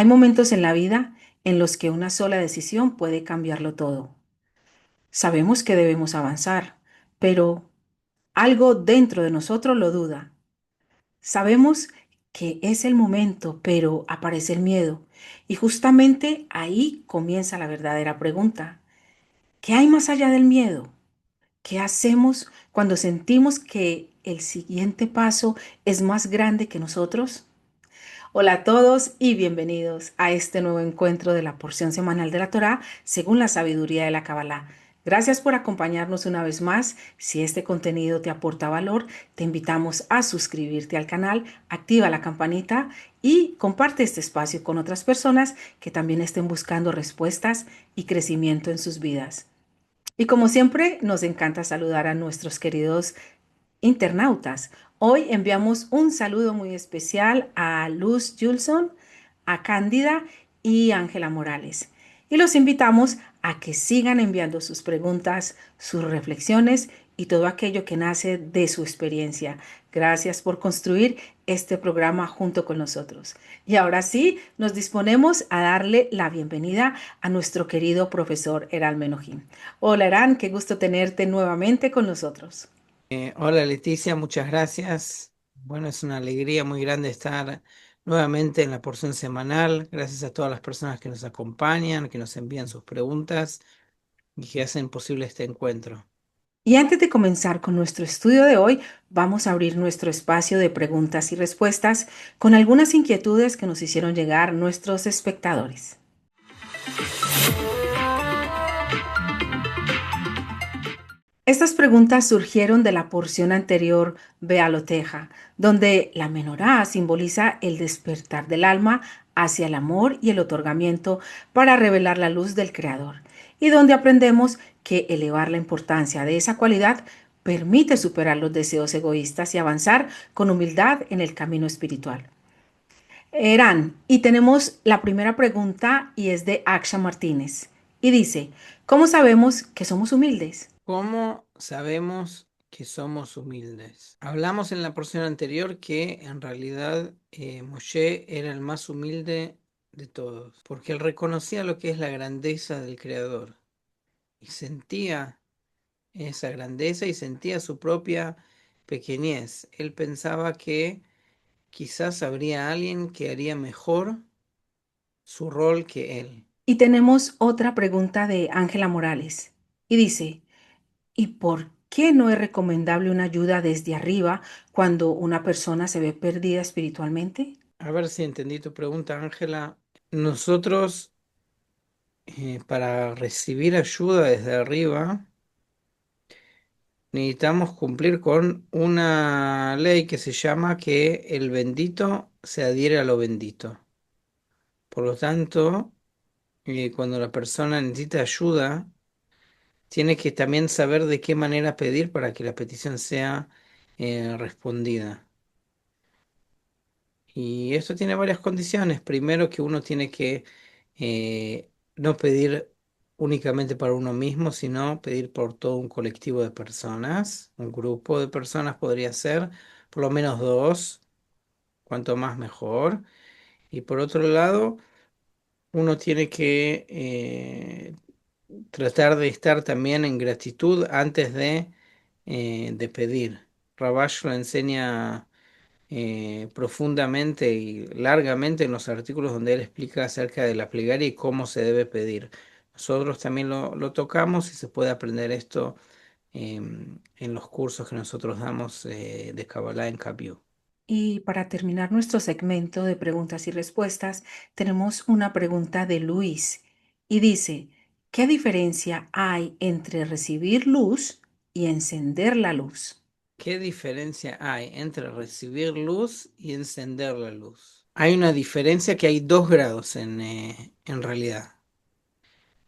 Hay momentos en la vida en los que una sola decisión puede cambiarlo todo. Sabemos que debemos avanzar, pero algo dentro de nosotros lo duda. Sabemos que es el momento, pero aparece el miedo. Y justamente ahí comienza la verdadera pregunta. ¿Qué hay más allá del miedo? ¿Qué hacemos cuando sentimos que el siguiente paso es más grande que nosotros? Hola a todos y bienvenidos a este nuevo encuentro de la porción semanal de la Torá según la sabiduría de la Kabbalah. Gracias por acompañarnos una vez más. Si este contenido te aporta valor, te invitamos a suscribirte al canal, activa la campanita y comparte este espacio con otras personas que también estén buscando respuestas y crecimiento en sus vidas. Y como siempre, nos encanta saludar a nuestros queridos internautas. Hoy enviamos un saludo muy especial a Luz Julson, a Cándida y Ángela Morales. Y los invitamos a que sigan enviando sus preguntas, sus reflexiones y todo aquello que nace de su experiencia. Gracias por construir este programa junto con nosotros. Y ahora sí, nos disponemos a darle la bienvenida a nuestro querido profesor Eran Menojín. Hola Eran, qué gusto tenerte nuevamente con nosotros. Hola Leticia, muchas gracias. Bueno, es una alegría muy grande estar nuevamente en la porción semanal. Gracias a todas las personas que nos acompañan, que nos envían sus preguntas y que hacen posible este encuentro. Y antes de comenzar con nuestro estudio de hoy, vamos a abrir nuestro espacio de preguntas y respuestas con algunas inquietudes que nos hicieron llegar nuestros espectadores. Estas preguntas surgieron de la porción anterior, Bealoteja, donde la menorá simboliza el despertar del alma hacia el amor y el otorgamiento para revelar la luz del Creador, y donde aprendemos que elevar la importancia de esa cualidad permite superar los deseos egoístas y avanzar con humildad en el camino espiritual. Eran, y tenemos la primera pregunta y es de Aksha Martínez, y dice, ¿cómo sabemos que somos humildes? ¿Cómo sabemos que somos humildes? Hablamos en la porción anterior que en realidad Moshe era el más humilde de todos, porque él reconocía lo que es la grandeza del Creador y sentía esa grandeza y sentía su propia pequeñez. Él pensaba que quizás habría alguien que haría mejor su rol que él. Y tenemos otra pregunta de Ángela Morales. Y dice, ¿y por qué no es recomendable una ayuda desde arriba cuando una persona se ve perdida espiritualmente? A ver si entendí tu pregunta, Ángela. Nosotros, para recibir ayuda desde arriba, necesitamos cumplir con una ley que se llama que el bendito se adhiere a lo bendito. Por lo tanto, cuando la persona necesita ayuda, tiene que también saber de qué manera pedir para que la petición sea respondida. Y esto tiene varias condiciones. Primero, que uno tiene que no pedir únicamente para uno mismo, sino pedir por todo un colectivo de personas. Un grupo de personas podría ser, por lo menos dos, cuanto más mejor. Y por otro lado, uno tiene que tratar de estar también en gratitud antes de pedir. Rabash lo enseña profundamente y largamente en los artículos donde él explica acerca de la plegaria y cómo se debe pedir. Nosotros también lo tocamos y se puede aprender esto en los cursos que nosotros damos de Kabbalah en Capyu. Y para terminar nuestro segmento de preguntas y respuestas, tenemos una pregunta de Luis y dice, ¿qué diferencia hay entre recibir luz y encender la luz? ¿Qué diferencia hay entre recibir luz y encender la luz? Hay una diferencia, que hay dos grados en realidad.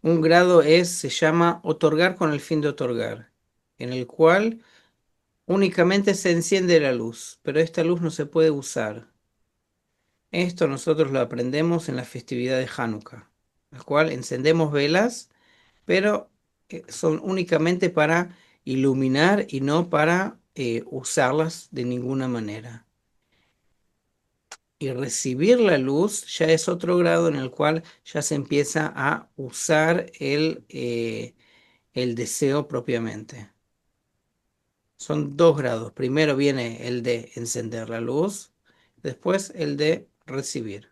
Un grado se llama otorgar con el fin de otorgar, en el cual únicamente se enciende la luz, pero esta luz no se puede usar. Esto nosotros lo aprendemos en la festividad de Hanukkah, el cual encendemos velas, pero son únicamente para iluminar y no para usarlas de ninguna manera. Y recibir la luz ya es otro grado en el cual ya se empieza a usar el deseo propiamente. Son dos grados. Primero viene el de encender la luz, después el de recibir.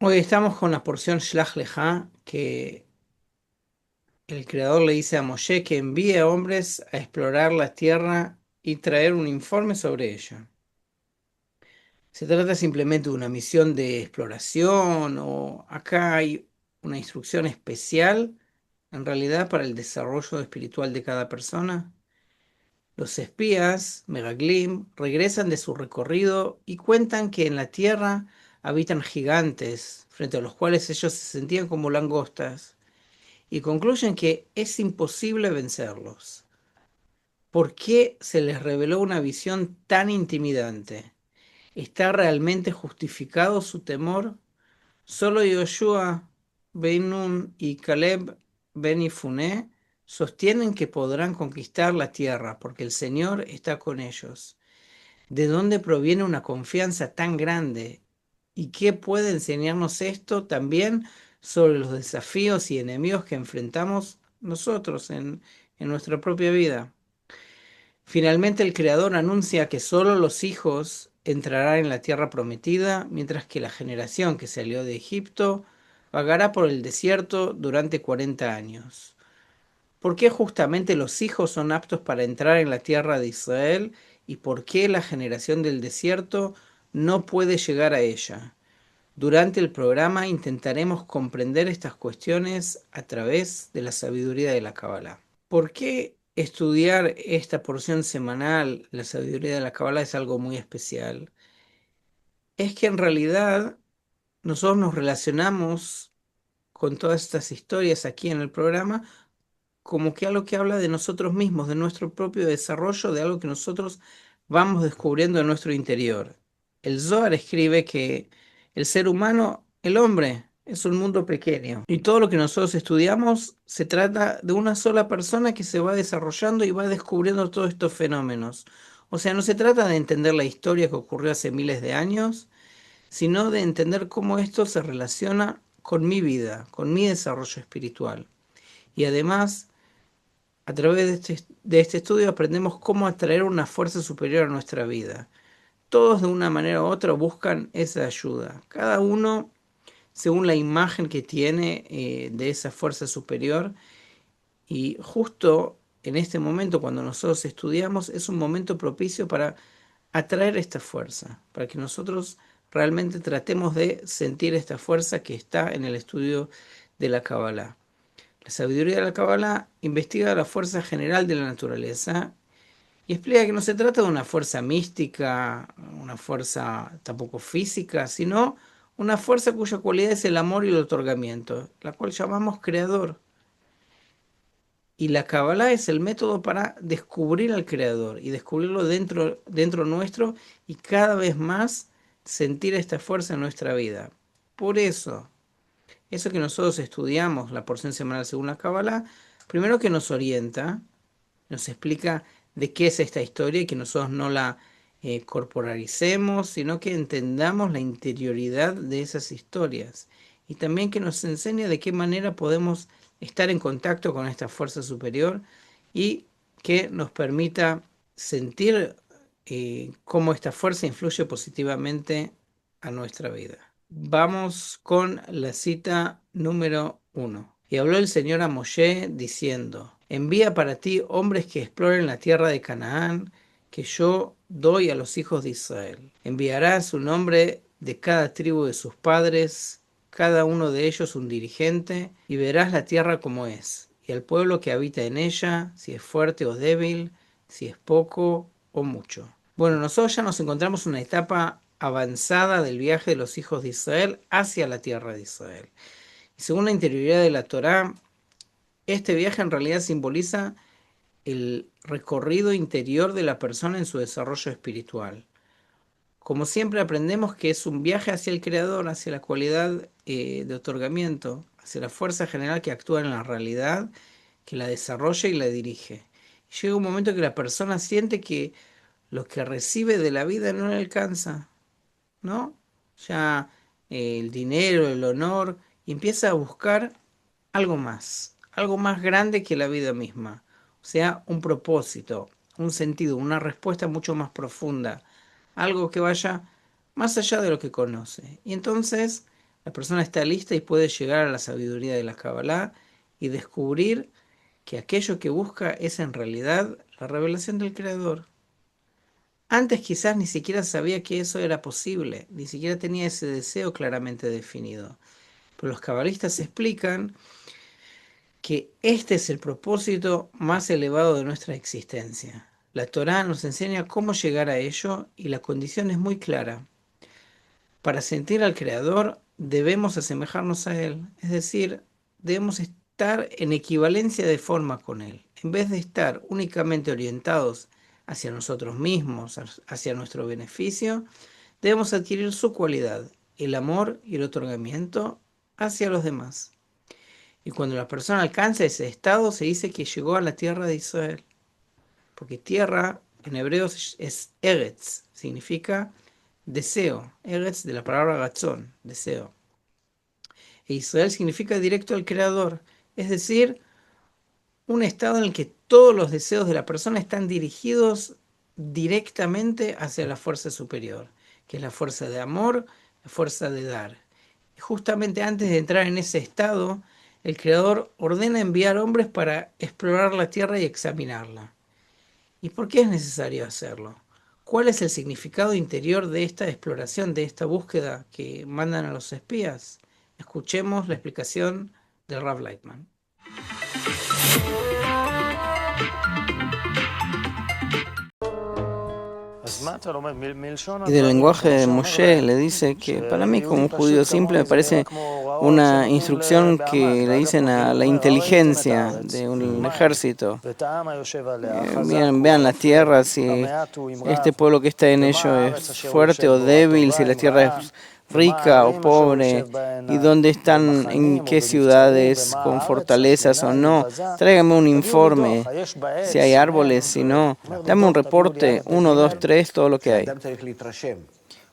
Hoy estamos con la porción Shlach Lecha, que el Creador le dice a Moshe que envíe a hombres a explorar la tierra y traer un informe sobre ella. Se trata simplemente de una misión de exploración o acá hay una instrucción especial en realidad para el desarrollo espiritual de cada persona. Los espías, Meraglim, regresan de su recorrido y cuentan que en la tierra habitan gigantes frente a los cuales ellos se sentían como langostas y concluyen que es imposible vencerlos. ¿Por qué se les reveló una visión tan intimidante? ¿Está realmente justificado su temor? Solo Yoshua ben Nun y Caleb ben Ifuné sostienen que podrán conquistar la tierra porque el Señor está con ellos. ¿De dónde proviene una confianza tan grande? ¿Y qué puede enseñarnos esto también sobre los desafíos y enemigos que enfrentamos nosotros en nuestra propia vida? Finalmente el Creador anuncia que solo los hijos entrarán en la tierra prometida, mientras que la generación que salió de Egipto vagará por el desierto durante 40 años. ¿Por qué justamente los hijos son aptos para entrar en la tierra de Israel y por qué la generación del desierto no puede llegar a ella? Durante el programa intentaremos comprender estas cuestiones a través de la sabiduría de la Cábala. ¿Por qué estudiar esta porción semanal, la sabiduría de la Cábala, es algo muy especial? Es que en realidad nosotros nos relacionamos con todas estas historias aquí en el programa como que algo que habla de nosotros mismos, de nuestro propio desarrollo, de algo que nosotros vamos descubriendo en nuestro interior. El Zohar escribe que el ser humano, el hombre, es un mundo pequeño y todo lo que nosotros estudiamos se trata de una sola persona que se va desarrollando y va descubriendo todos estos fenómenos. O sea, no se trata de entender la historia que ocurrió hace miles de años, sino de entender cómo esto se relaciona con mi vida, con mi desarrollo espiritual. Y además, a través de este estudio aprendemos cómo atraer una fuerza superior a nuestra vida. Todos de una manera u otra buscan esa ayuda. Cada uno según la imagen que tiene de esa fuerza superior. Y justo en este momento, cuando nosotros estudiamos, es un momento propicio para atraer esta fuerza, para que nosotros realmente tratemos de sentir esta fuerza que está en el estudio de la Kabbalah. La sabiduría de la Kabbalah investiga la fuerza general de la naturaleza y explica que no se trata de una fuerza mística, una fuerza tampoco física, sino una fuerza cuya cualidad es el amor y el otorgamiento, la cual llamamos creador. Y la Kabbalah es el método para descubrir al creador y descubrirlo dentro nuestro y cada vez más sentir esta fuerza en nuestra vida. Por eso que nosotros estudiamos la porción semanal según la Kabbalah, primero que nos orienta, nos explica de qué es esta historia y que nosotros no la corporaricemos, sino que entendamos la interioridad de esas historias. Y también que nos enseña de qué manera podemos estar en contacto con esta fuerza superior y que nos permita sentir cómo esta fuerza influye positivamente a nuestra vida. Vamos con la cita número 1. Y habló el Señor a Moshe diciendo: envía para ti hombres que exploren la tierra de Canaán, que yo doy a los hijos de Israel. Enviarás un hombre de cada tribu de sus padres, cada uno de ellos un dirigente, y verás la tierra como es, y el pueblo que habita en ella, si es fuerte o débil, si es poco o mucho. Bueno, nosotros ya nos encontramos en una etapa avanzada del viaje de los hijos de Israel hacia la tierra de Israel. Y según la interioridad de la Torá, este viaje en realidad simboliza el recorrido interior de la persona en su desarrollo espiritual. Como siempre aprendemos que es un viaje hacia el Creador, hacia la cualidad de otorgamiento, hacia la fuerza general que actúa en la realidad, que la desarrolla y la dirige. Llega un momento que la persona siente que lo que recibe de la vida no le alcanza, ¿no? Ya el dinero, el honor, y empieza a buscar algo más grande que la vida misma. O sea, un propósito, un sentido, una respuesta mucho más profunda, algo que vaya más allá de lo que conoce. Y entonces la persona está lista y puede llegar a la sabiduría de la Kabbalah y descubrir que aquello que busca es en realidad la revelación del Creador. Antes quizás ni siquiera sabía que eso era posible, ni siquiera tenía ese deseo claramente definido. Pero los cabalistas explican que este es el propósito más elevado de nuestra existencia. La Torá nos enseña cómo llegar a ello y la condición es muy clara. Para sentir al Creador debemos asemejarnos a Él, es decir, debemos estar en equivalencia de forma con Él. En vez de estar únicamente orientados hacia nosotros mismos, hacia nuestro beneficio, debemos adquirir su cualidad, el amor y el otorgamiento hacia los demás. Y cuando la persona alcanza ese estado, se dice que llegó a la tierra de Israel. Porque tierra en hebreo es Eretz, significa deseo. Eretz de la palabra gazón, deseo. E Israel significa directo al Creador, es decir, un estado en el que todos los deseos de la persona están dirigidos directamente hacia la fuerza superior, que es la fuerza de amor, la fuerza de dar. Y justamente antes de entrar en ese estado, el Creador ordena enviar hombres para explorar la tierra y examinarla. ¿Y por qué es necesario hacerlo? ¿Cuál es el significado interior de esta exploración, de esta búsqueda que mandan a los espías? Escuchemos la explicación del Rav Lightman. Y del lenguaje de Moshe le dice que para mí como un judío simple me parece una instrucción que le dicen a la inteligencia de un ejército. Vean la tierra, si este pueblo que está en ello es fuerte o débil, si la tierra es rica o pobre, y dónde están, en qué ciudades, con fortalezas o no. Tráigame un informe, si hay árboles, si no. Dame un reporte, 1, 2, 3, todo lo que hay.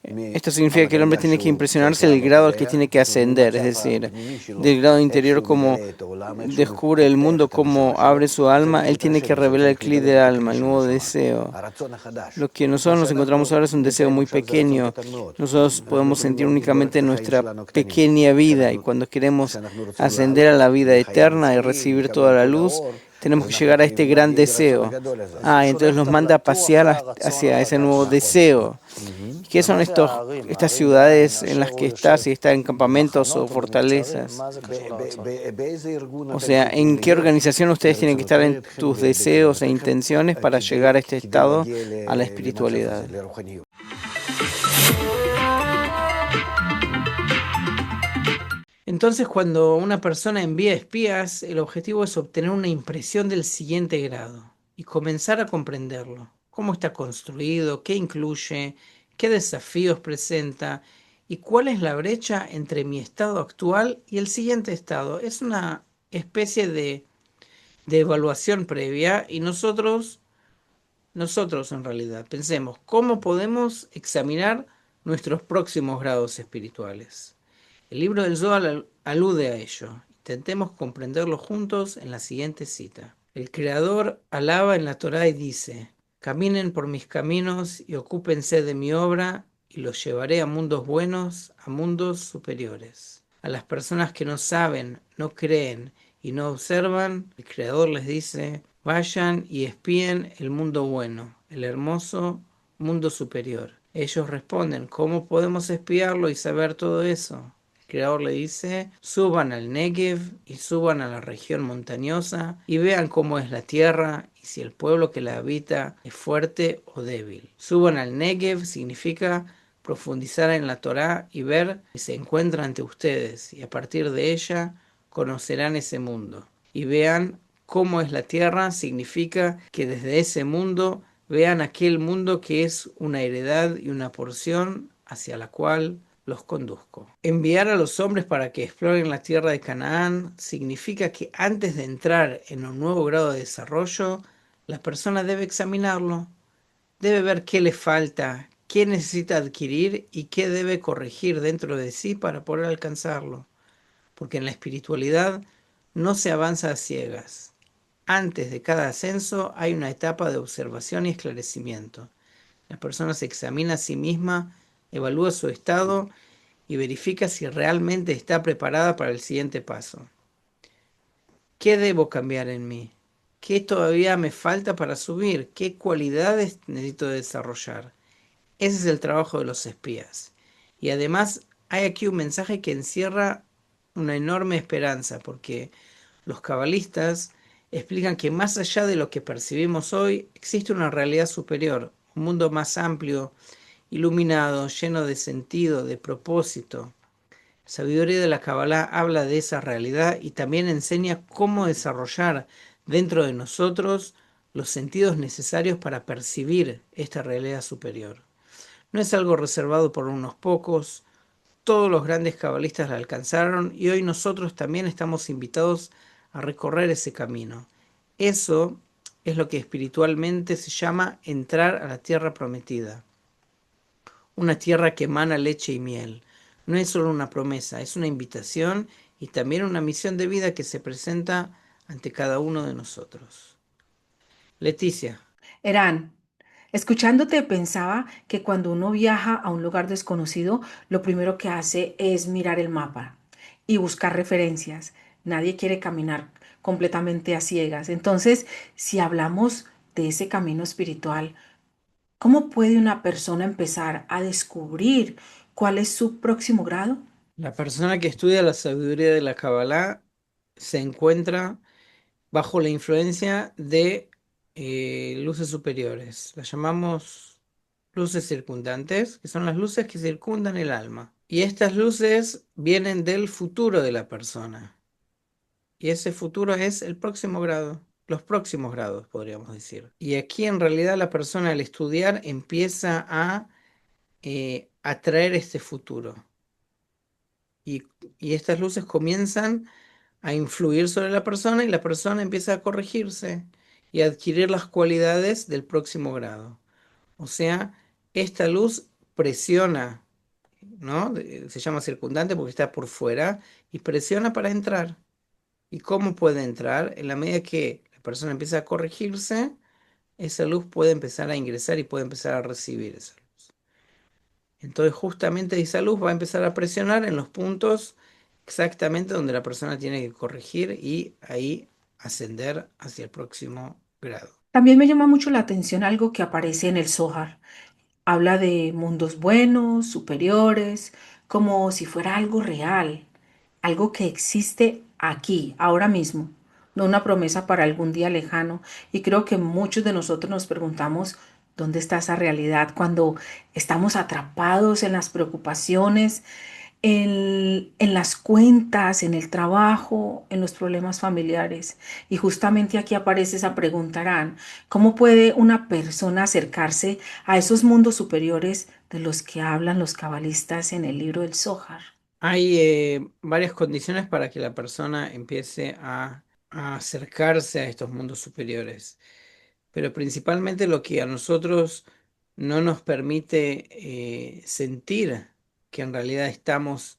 Esto significa que el hombre tiene que impresionarse del grado al que tiene que ascender, es decir, del grado interior como descubre el mundo, como abre su alma, él tiene que revelar el clic del alma, el nuevo deseo. Lo que nosotros nos encontramos ahora es un deseo muy pequeño. Nosotros podemos sentir únicamente nuestra pequeña vida y cuando queremos ascender a la vida eterna y recibir toda la luz, tenemos que llegar a este gran deseo. Entonces nos manda a pasear hacia ese nuevo deseo. ¿Qué son estas ciudades en las que está, si está en campamentos o fortalezas? O sea, ¿en qué organización ustedes tienen que estar en tus deseos e intenciones para llegar a este estado, a la espiritualidad? Entonces, cuando una persona envía espías, el objetivo es obtener una impresión del siguiente grado y comenzar a comprenderlo. Cómo está construido, qué incluye, qué desafíos presenta y cuál es la brecha entre mi estado actual y el siguiente estado. Es una especie de evaluación previa y nosotros en realidad, pensemos cómo podemos examinar nuestros próximos grados espirituales. El libro del Zohar alude a ello. Intentemos comprenderlo juntos en la siguiente cita. El Creador alaba en la Torá y dice: caminen por mis caminos y ocúpense de mi obra y los llevaré a mundos buenos, a mundos superiores. A las personas que no saben, no creen y no observan, el Creador les dice: vayan y espíen el mundo bueno, el hermoso mundo superior. Ellos responden: ¿cómo podemos espiarlo y saber todo eso? El Creador le dice: suban al Negev y suban a la región montañosa y vean cómo es la tierra y si el pueblo que la habita es fuerte o débil. Suban al Negev significa profundizar en la Torá y ver que se encuentra ante ustedes y a partir de ella conocerán ese mundo. Y vean cómo es la tierra significa que desde ese mundo vean aquel mundo que es una heredad y una porción hacia la cual los conduzco. Enviar a los hombres para que exploren la tierra de Canaán significa que antes de entrar en un nuevo grado de desarrollo, La persona debe examinarlo, debe ver qué le falta, qué necesita adquirir y qué debe corregir dentro de sí para poder alcanzarlo. Porque en la espiritualidad no se avanza a ciegas. Antes de cada ascenso hay una etapa de observación y esclarecimiento. La persona se examina a sí misma, evalúa su estado y verifica si realmente está preparada para el siguiente paso. ¿Qué debo cambiar en mí? ¿Qué todavía me falta para subir? ¿Qué cualidades necesito desarrollar? Ese es el trabajo de los espías. Y además hay aquí un mensaje que encierra una enorme esperanza, porque los cabalistas explican que más allá de lo que percibimos hoy, existe una realidad superior, un mundo más amplio, iluminado, lleno de sentido, de propósito. La sabiduría de la Kabbalah habla de esa realidad y también enseña cómo desarrollar dentro de nosotros los sentidos necesarios para percibir esta realidad superior. No es algo reservado por unos pocos, todos los grandes cabalistas la alcanzaron y hoy nosotros también estamos invitados a recorrer ese camino. Eso es lo que espiritualmente se llama entrar a la tierra prometida, una tierra que emana leche y miel. No es solo una promesa, es una invitación y también una misión de vida que se presenta ante cada uno de nosotros. Leticia. Eran, escuchándote pensaba que cuando uno viaja a un lugar desconocido, lo primero que hace es mirar el mapa y buscar referencias. Nadie quiere caminar completamente a ciegas. Entonces, si hablamos de ese camino espiritual, ¿cómo puede una persona empezar a descubrir cuál es su próximo grado? La persona que estudia la sabiduría de la Kabbalah se encuentra bajo la influencia de luces superiores. Las llamamos luces circundantes, que son las luces que circundan el alma. Y estas luces vienen del futuro de la persona. Y ese futuro es el próximo grado, los próximos grados, podríamos decir. Y aquí en realidad la persona al estudiar empieza a atraer este futuro. Y, y estas luces comienzan a influir sobre la persona y la persona empieza a corregirse y a adquirir las cualidades del próximo grado. O sea, esta luz presiona, ¿no? Se llama circundante porque está por fuera y presiona para entrar. ¿Y cómo puede entrar? En la medida que la persona empieza a corregirse, esa luz puede empezar a ingresar y puede empezar a recibir esa luz. Entonces, justamente esa luz va a empezar a presionar en los puntos exactamente donde la persona tiene que corregir y ahí ascender hacia el próximo grado. También me llama mucho la atención algo que aparece en el Zohar. Habla de mundos buenos, superiores, como si fuera algo real, algo que existe aquí, ahora mismo, no una promesa para algún día lejano. Y creo que muchos de nosotros nos preguntamos, ¿dónde está esa realidad cuando estamos atrapados en las preocupaciones, en las cuentas, en el trabajo, en los problemas familiares? Y justamente aquí aparece esa pregunta, Aran, ¿cómo puede una persona acercarse a esos mundos superiores de los que hablan los cabalistas en el libro del Zohar? Hay varias condiciones para que la persona empiece a acercarse a estos mundos superiores, pero principalmente lo que a nosotros no nos permite sentir que en realidad estamos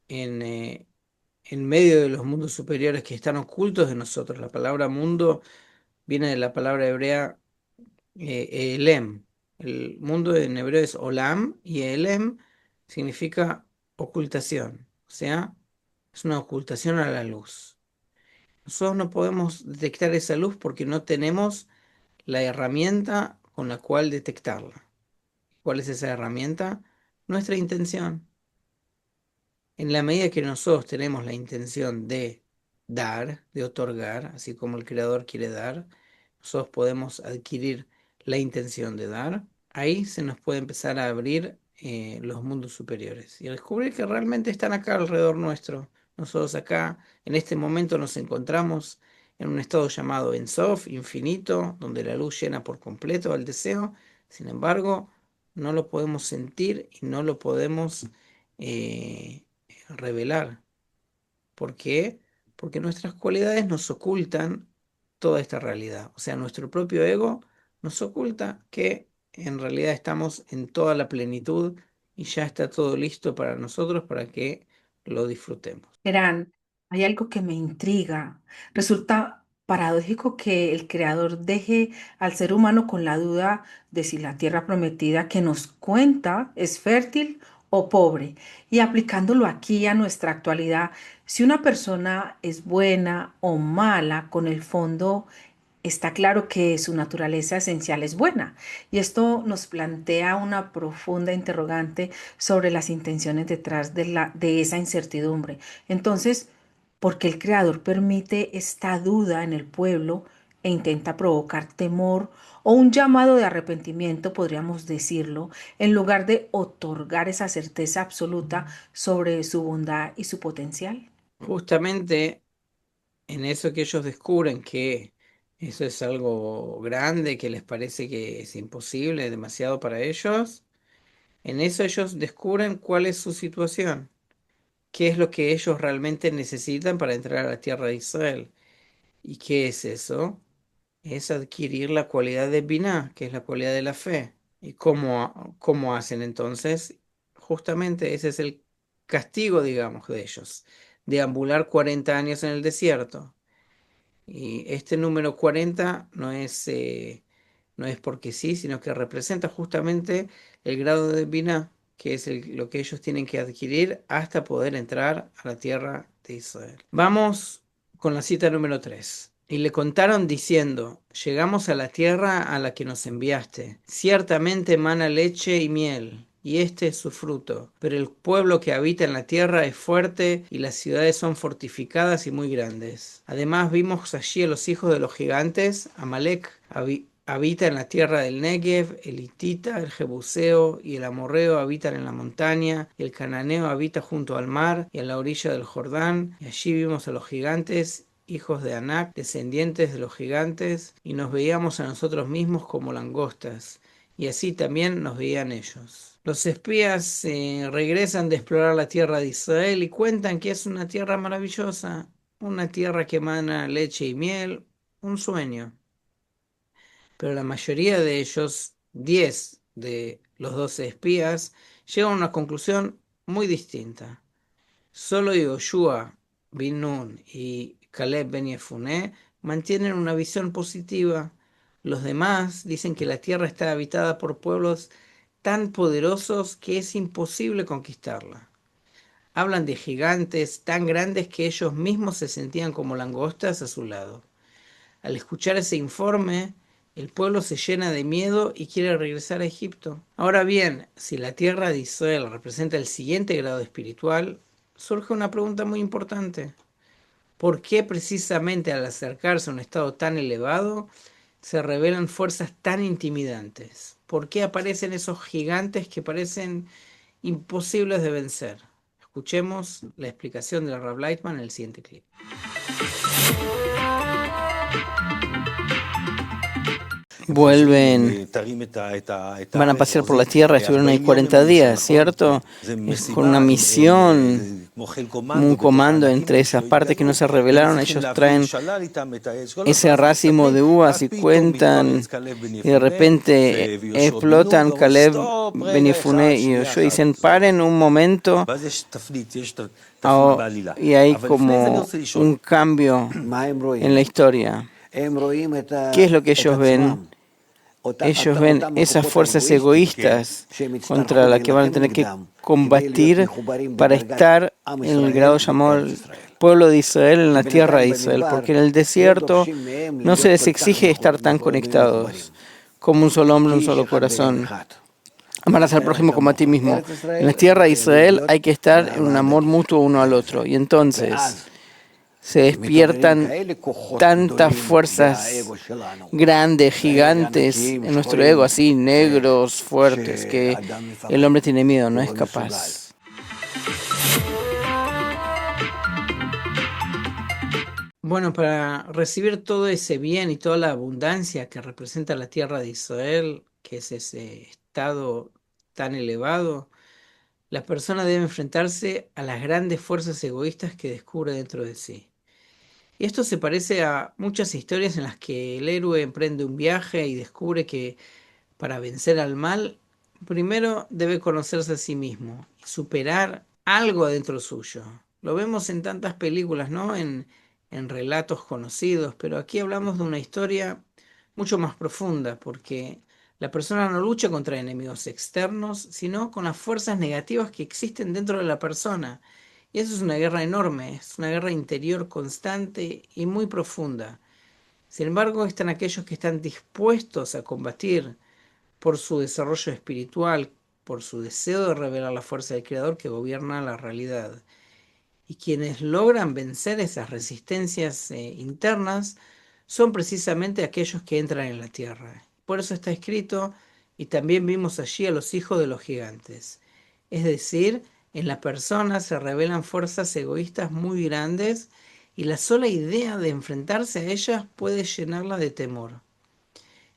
en, en medio de los mundos superiores que están ocultos de nosotros. La palabra mundo viene de la palabra hebrea Elem. El mundo en hebreo es Olam y Elem significa ocultación, o sea, es una ocultación a la luz. Nosotros no podemos detectar esa luz porque no tenemos la herramienta con la cual detectarla. ¿Cuál es esa herramienta? Nuestra intención. En la medida que nosotros tenemos la intención de dar, de otorgar, así como el Creador quiere dar, nosotros podemos adquirir la intención de dar. Ahí se nos puede empezar a abrir los mundos superiores y a descubrir que realmente están acá alrededor nuestro. Nosotros acá, en este momento, nos encontramos en un estado llamado Ensof, infinito, donde la luz llena por completo al deseo. Sin embargo, no lo podemos sentir y no lo podemos eh, revelar. ¿Por qué? Porque nuestras cualidades nos ocultan toda esta realidad. O sea, nuestro propio ego nos oculta que en realidad estamos en toda la plenitud y ya está todo listo para nosotros para que lo disfrutemos. Verán, hay algo que me intriga. Resulta paradójico que el Creador deje al ser humano con la duda de si la tierra prometida que nos cuenta es fértil o pobre. Y aplicándolo aquí a nuestra actualidad, si una persona es buena o mala, con el fondo está claro que su naturaleza esencial es buena. Y esto nos plantea una profunda interrogante sobre las intenciones detrás de esa incertidumbre. Entonces, ¿por qué el Creador permite esta duda en el pueblo e intenta provocar temor o un llamado de arrepentimiento, podríamos decirlo, en lugar de otorgar esa certeza absoluta sobre su bondad y su potencial? Justamente en eso que ellos descubren que eso es algo grande, que les parece que es imposible, demasiado para ellos, en eso ellos descubren cuál es su situación, qué es lo que ellos realmente necesitan para entrar a la tierra de Israel. ¿Y qué es eso? Es adquirir la cualidad de Binah, que es la cualidad de la fe. ¿Y cómo hacen entonces? Justamente ese es el castigo, digamos, de ellos, deambular 40 años en el desierto. Y este número 40 no es porque sí, sino que representa justamente el grado de Binah, que es lo que ellos tienen que adquirir hasta poder entrar a la tierra de Israel. Vamos con la cita número 3. Y le contaron diciendo, llegamos a la tierra a la que nos enviaste. Ciertamente mana leche y miel, y este es su fruto. Pero el pueblo que habita en la tierra es fuerte, y las ciudades son fortificadas y muy grandes. Además vimos allí a los hijos de los gigantes. Amalek habita en la tierra del Negev, el hitita, el jebuseo y el amorreo habitan en la montaña, y el cananeo habita junto al mar y en la orilla del Jordán, y allí vimos a los gigantes, hijos de Anac, descendientes de los gigantes, y nos veíamos a nosotros mismos como langostas, y así también nos veían ellos. Los espías regresan de explorar la tierra de Israel y cuentan que es una tierra maravillosa, una tierra que emana leche y miel, un sueño. Pero la mayoría de ellos, 10 de los 12 espías, llegan a una conclusión muy distinta. Solo Yoshua bin Nun y Caleb ben Yefuné mantienen una visión positiva. Los demás dicen que la tierra está habitada por pueblos tan poderosos que es imposible conquistarla. Hablan de gigantes tan grandes que ellos mismos se sentían como langostas a su lado. Al escuchar ese informe, el pueblo se llena de miedo y quiere regresar a Egipto. Ahora bien, si la tierra de Israel representa el siguiente grado espiritual, surge una pregunta muy importante. ¿Por qué precisamente al acercarse a un estado tan elevado se revelan fuerzas tan intimidantes? ¿Por qué aparecen esos gigantes que parecen imposibles de vencer? Escuchemos la explicación de la Rav Lightman en el siguiente clip. Vuelven, van a pasear por la tierra, estuvieron ahí 40 días, ¿cierto? Es con una misión, un comando entre esas partes que no se revelaron. Ellos traen ese racimo de uvas y cuentan, y de repente explotan. Caleb, Ben Yefuné y Yoshua dicen, paren un momento. Y hay como un cambio en la historia. ¿Qué es lo que ellos ven? Ellos ven esas fuerzas egoístas contra las que van a tener que combatir para estar en el grado llamado el pueblo de Israel, en la tierra de Israel, porque en el desierto no se les exige estar tan conectados como un solo hombre, un solo corazón. Amarás al prójimo como a ti mismo. En la tierra de Israel hay que estar en un amor mutuo uno al otro. Y entonces se despiertan tantas fuerzas grandes, gigantes en nuestro ego, así negros, fuertes, que el hombre tiene miedo, no es capaz. Bueno, para recibir todo ese bien y toda la abundancia que representa la tierra de Israel, que es ese estado tan elevado, las personas deben enfrentarse a las grandes fuerzas egoístas que descubre dentro de sí. Y esto se parece a muchas historias en las que el héroe emprende un viaje y descubre que para vencer al mal, primero debe conocerse a sí mismo y superar algo dentro suyo. Lo vemos en tantas películas, ¿no? En relatos conocidos, pero aquí hablamos de una historia mucho más profunda, porque la persona no lucha contra enemigos externos, sino con las fuerzas negativas que existen dentro de la persona. Y eso es una guerra enorme, es una guerra interior constante y muy profunda. Sin embargo, están aquellos que están dispuestos a combatir por su desarrollo espiritual, por su deseo de revelar la fuerza del Creador que gobierna la realidad. Y quienes logran vencer esas resistencias internas son precisamente aquellos que entran en la tierra. Por eso está escrito, y también vimos allí a los hijos de los gigantes. Es decir, en la persona se revelan fuerzas egoístas muy grandes y la sola idea de enfrentarse a ellas puede llenarla de temor.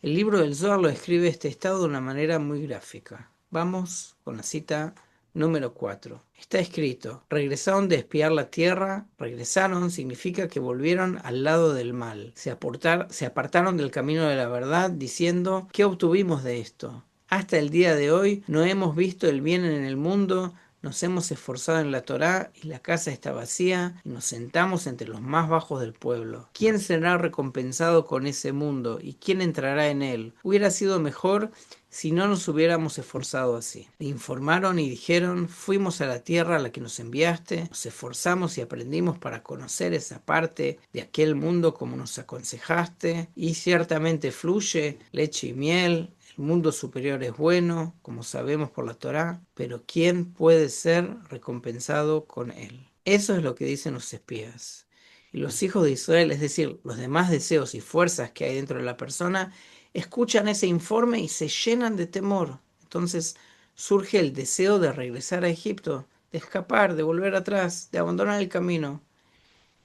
El libro del Zohar lo describe este estado de una manera muy gráfica. Vamos con la cita número 4. Está escrito, regresaron de espiar la tierra, regresaron significa que volvieron al lado del mal, se apartaron del camino de la verdad diciendo, ¿qué obtuvimos de esto? Hasta el día de hoy no hemos visto el bien en el mundo, nos hemos esforzado en la Torá y la casa está vacía y nos sentamos entre los más bajos del pueblo. ¿Quién será recompensado con ese mundo y quién entrará en él? Hubiera sido mejor si no nos hubiéramos esforzado así. Le informaron y dijeron, fuimos a la tierra a la que nos enviaste, nos esforzamos y aprendimos para conocer esa parte de aquel mundo como nos aconsejaste y ciertamente fluye leche y miel. El mundo superior es bueno, como sabemos por la Torá, pero ¿quién puede ser recompensado con él? Eso es lo que dicen los espías. Y los hijos de Israel, es decir, los demás deseos y fuerzas que hay dentro de la persona, escuchan ese informe y se llenan de temor. Entonces surge el deseo de regresar a Egipto, de escapar, de volver atrás, de abandonar el camino.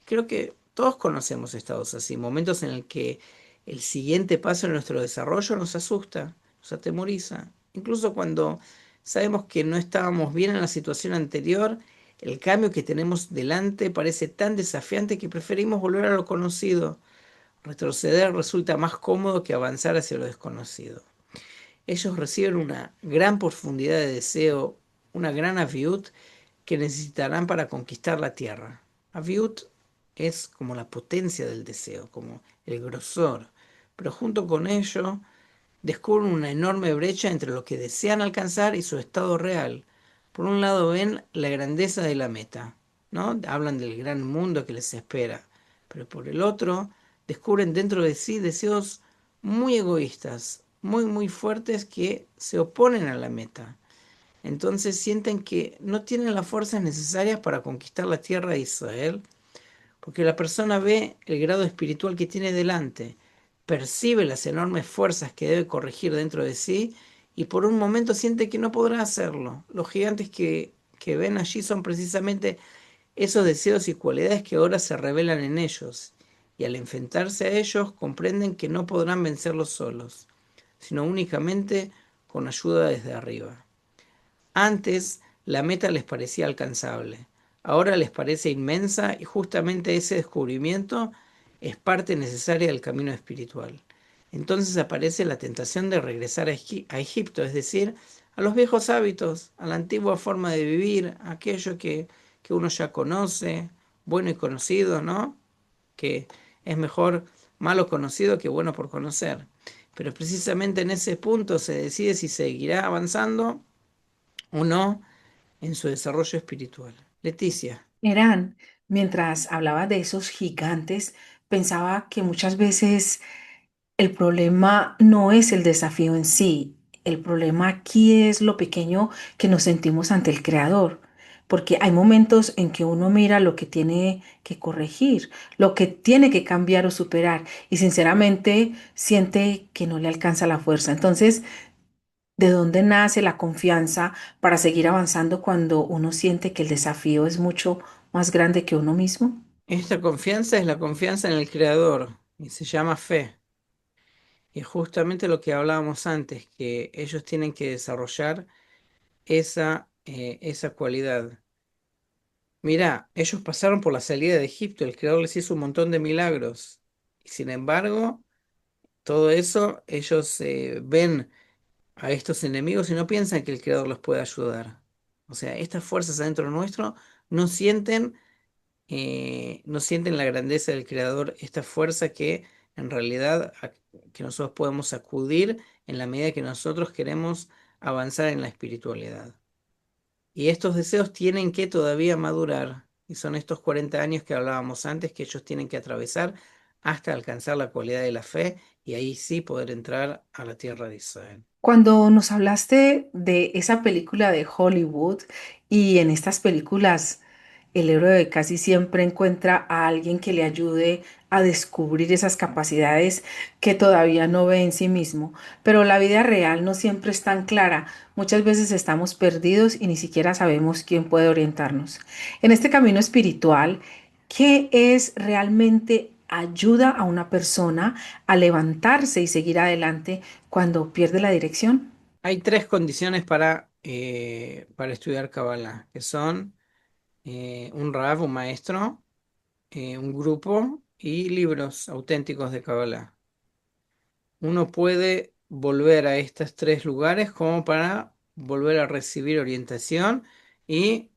Creo que todos conocemos estados así, momentos en el que el siguiente paso en nuestro desarrollo nos asusta, nos atemoriza. Incluso cuando sabemos que no estábamos bien en la situación anterior, el cambio que tenemos delante parece tan desafiante que preferimos volver a lo conocido. Retroceder resulta más cómodo que avanzar hacia lo desconocido. Ellos reciben una gran profundidad de deseo, una gran aviut que necesitarán para conquistar la tierra. Aviut es como la potencia del deseo, como el grosor, pero junto con ello descubren una enorme brecha entre lo que desean alcanzar y su estado real. Por un lado ven la grandeza de la meta, ¿no? Hablan del gran mundo que les espera, pero por el otro descubren dentro de sí deseos muy egoístas, muy fuertes que se oponen a la meta. Entonces sienten que no tienen las fuerzas necesarias para conquistar la tierra de Israel, porque la persona ve el grado espiritual que tiene delante, percibe las enormes fuerzas que debe corregir dentro de sí y por un momento siente que no podrá hacerlo. Los gigantes que ven allí son precisamente esos deseos y cualidades que ahora se revelan en ellos, y al enfrentarse a ellos comprenden que no podrán vencerlos solos, sino únicamente con ayuda desde arriba. Antes la meta les parecía alcanzable, ahora les parece inmensa y justamente ese descubrimiento es parte necesaria del camino espiritual. Entonces aparece la tentación de regresar a Egipto, es decir, a los viejos hábitos, a la antigua forma de vivir, a aquello que uno ya conoce, bueno y conocido, ¿no? Que es mejor malo conocido que bueno por conocer. Pero precisamente en ese punto se decide si seguirá avanzando o no en su desarrollo espiritual. Leticia. Eran, mientras hablaba de esos gigantes, pensaba que muchas veces el problema no es el desafío en sí, el problema aquí es lo pequeño que nos sentimos ante el Creador, porque hay momentos en que uno mira lo que tiene que corregir, lo que tiene que cambiar o superar y sinceramente siente que no le alcanza la fuerza. Entonces, ¿de dónde nace la confianza para seguir avanzando cuando uno siente que el desafío es mucho más grande que uno mismo? Esta confianza es la confianza en el Creador y se llama fe. Y es justamente lo que hablábamos antes, que ellos tienen que desarrollar esa cualidad. Mirá, ellos pasaron por la salida de Egipto, el Creador les hizo un montón de milagros. Y sin embargo, todo eso, ellos ven a estos enemigos y no piensan que el Creador los puede ayudar. O sea, estas fuerzas adentro nuestro no sienten, no sienten la grandeza del Creador, esta fuerza que en realidad que nosotros podemos acudir en la medida que nosotros queremos avanzar en la espiritualidad. Y estos deseos tienen que todavía madurar. Y son estos 40 años que hablábamos antes que ellos tienen que atravesar hasta alcanzar la cualidad de la fe y ahí sí poder entrar a la tierra de Israel. Cuando nos hablaste de esa película de Hollywood y en estas películas el héroe casi siempre encuentra a alguien que le ayude a descubrir esas capacidades que todavía no ve en sí mismo, pero la vida real no siempre es tan clara. Muchas veces estamos perdidos y ni siquiera sabemos quién puede orientarnos. En este camino espiritual, ¿qué es realmente ayuda a una persona a levantarse y seguir adelante cuando pierde la dirección? Hay tres condiciones para estudiar Kabbalah, que son un Rav, un maestro, un grupo y libros auténticos de Kabbalah. Uno puede volver a estos tres lugares como para volver a recibir orientación y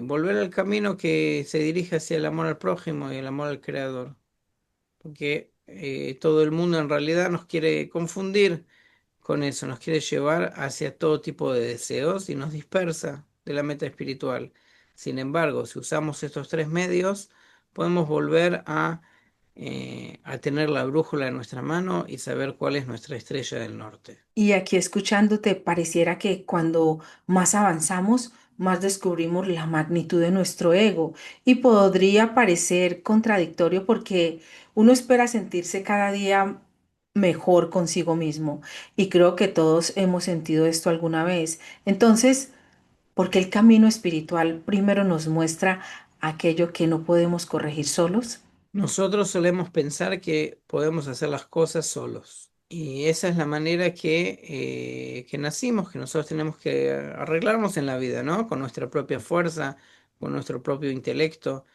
volver al camino que se dirige hacia el amor al prójimo y el amor al Creador. Porque todo el mundo en realidad nos quiere confundir con eso, nos quiere llevar hacia todo tipo de deseos y nos dispersa de la meta espiritual. Sin embargo, si usamos estos tres medios, podemos volver a tener la brújula en nuestra mano y saber cuál es nuestra estrella del norte. Y aquí escuchándote, pareciera que cuando más avanzamos, más descubrimos la magnitud de nuestro ego y podría parecer contradictorio porque uno espera sentirse cada día mejor consigo mismo y creo que todos hemos sentido esto alguna vez. Entonces, ¿por qué el camino espiritual primero nos muestra aquello que no podemos corregir solos? Nosotros solemos pensar que podemos hacer las cosas solos. Y esa es la manera que nacimos, que nosotros tenemos que arreglarnos en la vida, ¿no? Con nuestra propia fuerza, con nuestro propio intelecto.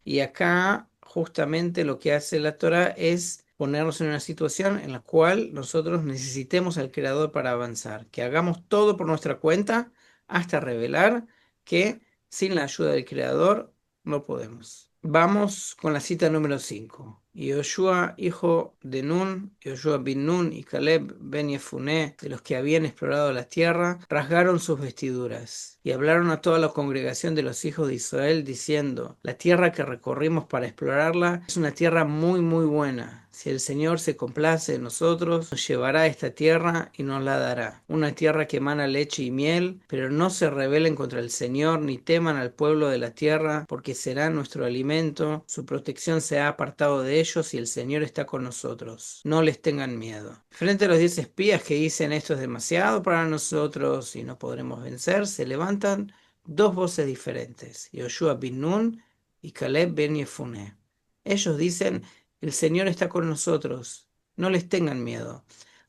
Y acá justamente lo que hace la Torah es ponernos en una situación en la cual nosotros necesitemos al Creador para avanzar, que hagamos todo por nuestra cuenta hasta revelar que sin la ayuda del Creador no podemos. Vamos con la cita número 5. Yoshua, hijo de Nun, Yoshua bin Nun y Caleb ben Yefuné, de los que habían explorado la tierra, rasgaron sus vestiduras y hablaron a toda la congregación de los hijos de Israel diciendo: la tierra que recorrimos para explorarla es una tierra muy muy buena. Si el Señor se complace en nosotros, nos llevará a esta tierra y nos la dará. Una tierra que emana leche y miel, pero no se rebelen contra el Señor ni teman al pueblo de la tierra, porque será nuestro alimento. Su protección se ha apartado de ellos y el Señor está con nosotros. No les tengan miedo. Frente a los 10 espías que dicen esto es demasiado para nosotros y no podremos vencer, se levantan dos voces diferentes, Yoshua bin Nun y Caleb ben Yefuné. Ellos dicen: el Señor está con nosotros, no les tengan miedo.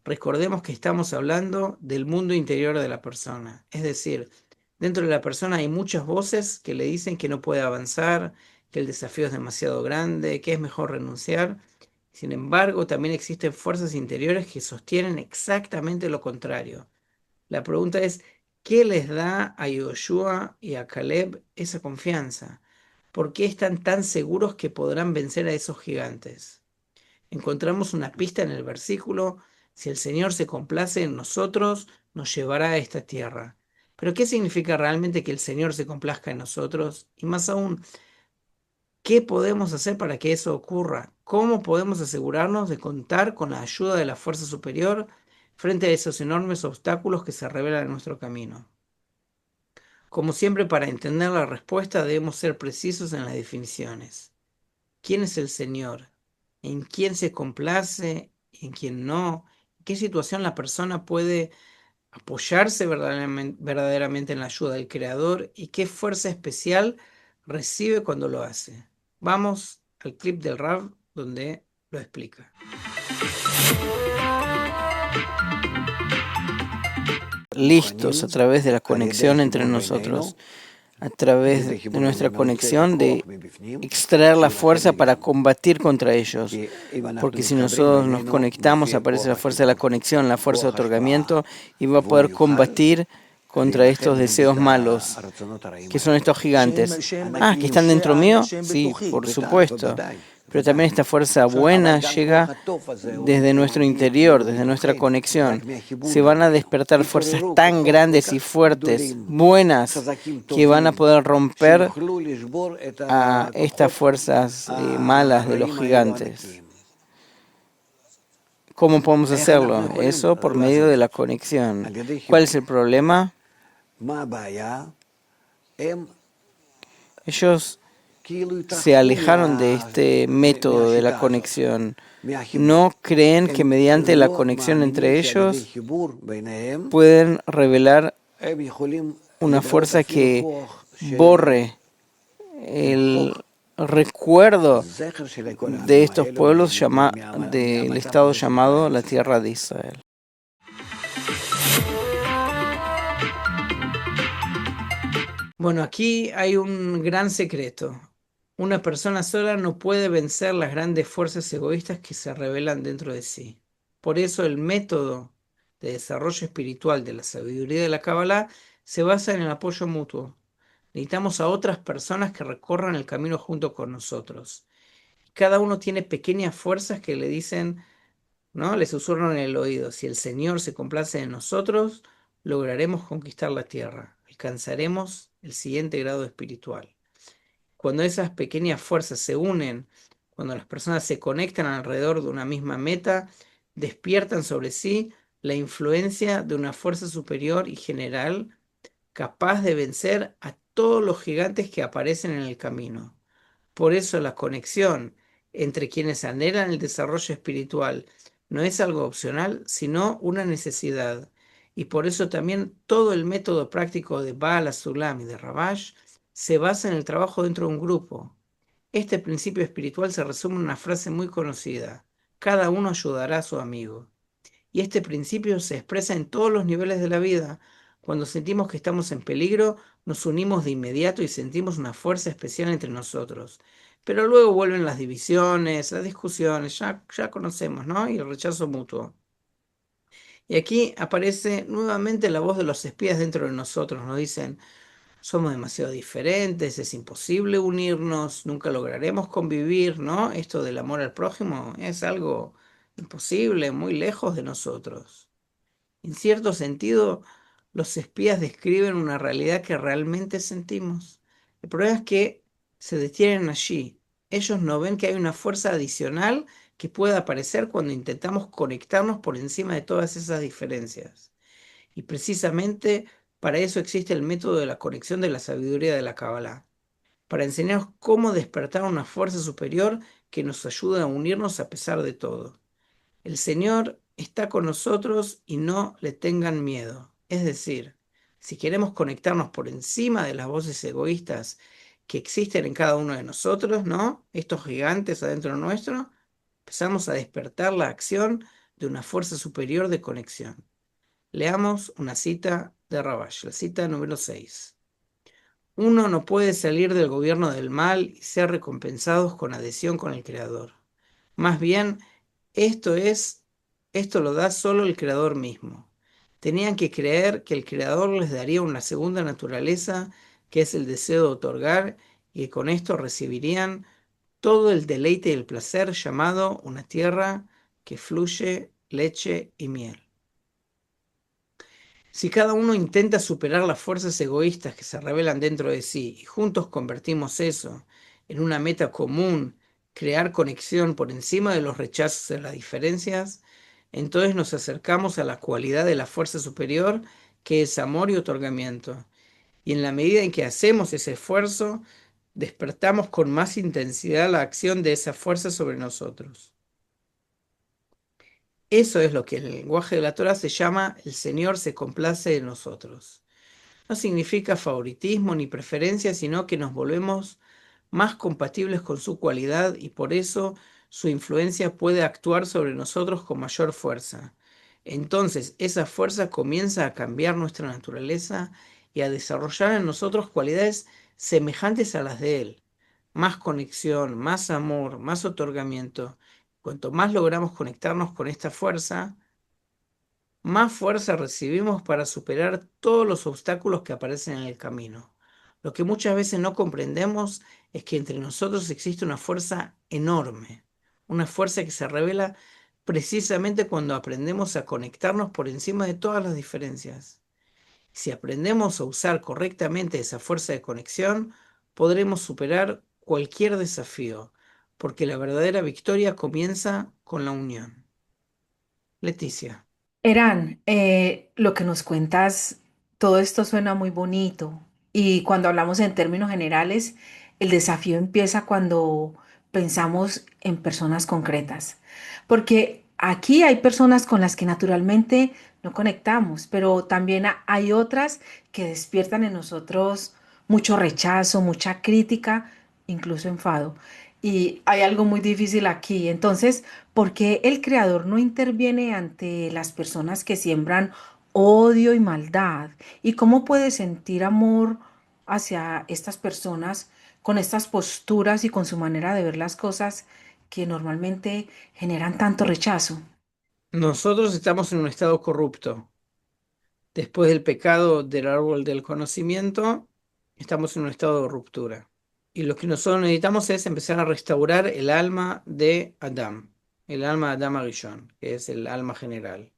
Recordemos que estamos hablando del mundo interior de la persona, es decir, dentro de la persona hay muchas voces que le dicen que no puede avanzar, que el desafío es demasiado grande, que es mejor renunciar. Sin embargo, también existen fuerzas interiores que sostienen exactamente lo contrario. La pregunta es: ¿qué les da a Yoshua y a Caleb esa confianza? ¿Por qué están tan seguros que podrán vencer a esos gigantes? Encontramos una pista en el versículo: si el Señor se complace en nosotros, nos llevará a esta tierra. Pero ¿qué significa realmente que el Señor se complazca en nosotros? Y más aún, ¿qué podemos hacer para que eso ocurra? ¿Cómo podemos asegurarnos de contar con la ayuda de la fuerza superior frente a esos enormes obstáculos que se revelan en nuestro camino? Como siempre, para entender la respuesta debemos ser precisos en las definiciones. ¿Quién es el Señor? ¿En quién se complace? ¿En quién no? ¿En qué situación la persona puede apoyarse verdaderamente en la ayuda del Creador? ¿Y qué fuerza especial recibe cuando lo hace? Vamos al clip del Rav donde lo explica. Listos a través de la conexión entre nosotros a través de nuestra conexión, de extraer la fuerza para combatir contra ellos. Porque si nosotros nos conectamos, aparece la fuerza de la conexión, la fuerza de otorgamiento, y va a poder combatir contra estos deseos malos, que son estos gigantes. Ah, ¿que están dentro mío? Sí, por supuesto. Pero también esta fuerza buena llega desde nuestro interior, desde nuestra conexión. Se van a despertar fuerzas tan grandes y fuertes, buenas, que van a poder romper a estas fuerzas malas de los gigantes. ¿Cómo podemos hacerlo? Eso por medio de la conexión. ¿Cuál es el problema? Ellos se alejaron de este método de la conexión. No creen que mediante la conexión entre ellos pueden revelar una fuerza que borre el recuerdo de estos pueblos del estado llamado la tierra de Israel. Bueno, aquí hay un gran secreto. Una persona sola no puede vencer las grandes fuerzas egoístas que se revelan dentro de sí. Por eso el método de desarrollo espiritual de la sabiduría de la Kabbalah se basa en el apoyo mutuo. Necesitamos a otras personas que recorran el camino junto con nosotros. Cada uno tiene pequeñas fuerzas que le dicen, ¿no? Le susurran en el oído: si el Señor se complace en nosotros, lograremos conquistar la tierra, alcanzaremos el siguiente grado espiritual. Cuando esas pequeñas fuerzas se unen, cuando las personas se conectan alrededor de una misma meta, despiertan sobre sí la influencia de una fuerza superior y general capaz de vencer a todos los gigantes que aparecen en el camino. Por eso la conexión entre quienes anhelan el desarrollo espiritual no es algo opcional, sino una necesidad. Y por eso también todo el método práctico de Baal HaSulam y de Rabash se basa en el trabajo dentro de un grupo. Este principio espiritual se resume en una frase muy conocida: cada uno ayudará a su amigo. Y este principio se expresa en todos los niveles de la vida. Cuando sentimos que estamos en peligro, nos unimos de inmediato y sentimos una fuerza especial entre nosotros. Pero luego vuelven las divisiones, las discusiones, ya conocemos, ¿no? Y el rechazo mutuo. Y aquí aparece nuevamente la voz de los espías dentro de nosotros. Nos dicen: somos demasiado diferentes, es imposible unirnos, nunca lograremos convivir, ¿no? Esto del amor al prójimo es algo imposible, muy lejos de nosotros. En cierto sentido, los espías describen una realidad que realmente sentimos. El problema es que se detienen allí. Ellos no ven que hay una fuerza adicional que pueda aparecer cuando intentamos conectarnos por encima de todas esas diferencias. Y precisamente para eso existe el método de la conexión de la sabiduría de la Kabbalah, para enseñarnos cómo despertar una fuerza superior que nos ayude a unirnos a pesar de todo. El Señor está con nosotros y no le tengan miedo. Es decir, si queremos conectarnos por encima de las voces egoístas que existen en cada uno de nosotros, ¿no? Estos gigantes adentro nuestro, empezamos a despertar la acción de una fuerza superior de conexión. Leamos una cita de Rabash, la cita número 6. Uno no puede salir del gobierno del mal y ser recompensados con adhesión con el Creador. Más bien, esto lo da solo el Creador mismo. Tenían que creer que el Creador les daría una segunda naturaleza, que es el deseo de otorgar, y que con esto recibirían todo el deleite y el placer llamado una tierra que fluye leche y miel. Si cada uno intenta superar las fuerzas egoístas que se revelan dentro de sí y juntos convertimos eso en una meta común, crear conexión por encima de los rechazos y las diferencias, entonces nos acercamos a la cualidad de la fuerza superior, que es amor y otorgamiento. Y en la medida en que hacemos ese esfuerzo, despertamos con más intensidad la acción de esa fuerza sobre nosotros. Eso es lo que en el lenguaje de la Torah se llama el Señor se complace de nosotros. No significa favoritismo ni preferencia, sino que nos volvemos más compatibles con su cualidad y por eso su influencia puede actuar sobre nosotros con mayor fuerza. Entonces esa fuerza comienza a cambiar nuestra naturaleza y a desarrollar en nosotros cualidades semejantes a las de Él. Más conexión, más amor, más otorgamiento. Cuanto más logramos conectarnos con esta fuerza, más fuerza recibimos para superar todos los obstáculos que aparecen en el camino. Lo que muchas veces no comprendemos es que entre nosotros existe una fuerza enorme, una fuerza que se revela precisamente cuando aprendemos a conectarnos por encima de todas las diferencias. Si aprendemos a usar correctamente esa fuerza de conexión, podremos superar cualquier desafío, porque la verdadera victoria comienza con la unión. Leticia. Eran, lo que nos cuentas, todo esto suena muy bonito y cuando hablamos en términos generales, el desafío empieza cuando pensamos en personas concretas, porque aquí hay personas con las que naturalmente no conectamos, pero también hay otras que despiertan en nosotros mucho rechazo, mucha crítica, incluso enfado. Y hay algo muy difícil aquí. Entonces, ¿por qué el creador no interviene ante las personas que siembran odio y maldad? ¿Y cómo puede sentir amor hacia estas personas con estas posturas y con su manera de ver las cosas que normalmente generan tanto rechazo? Nosotros estamos en un estado corrupto. Después del pecado del árbol del conocimiento, estamos en un estado de ruptura. Y lo que nosotros necesitamos es empezar a restaurar el alma de Adán, el alma de Adán Arishon, que es el alma general.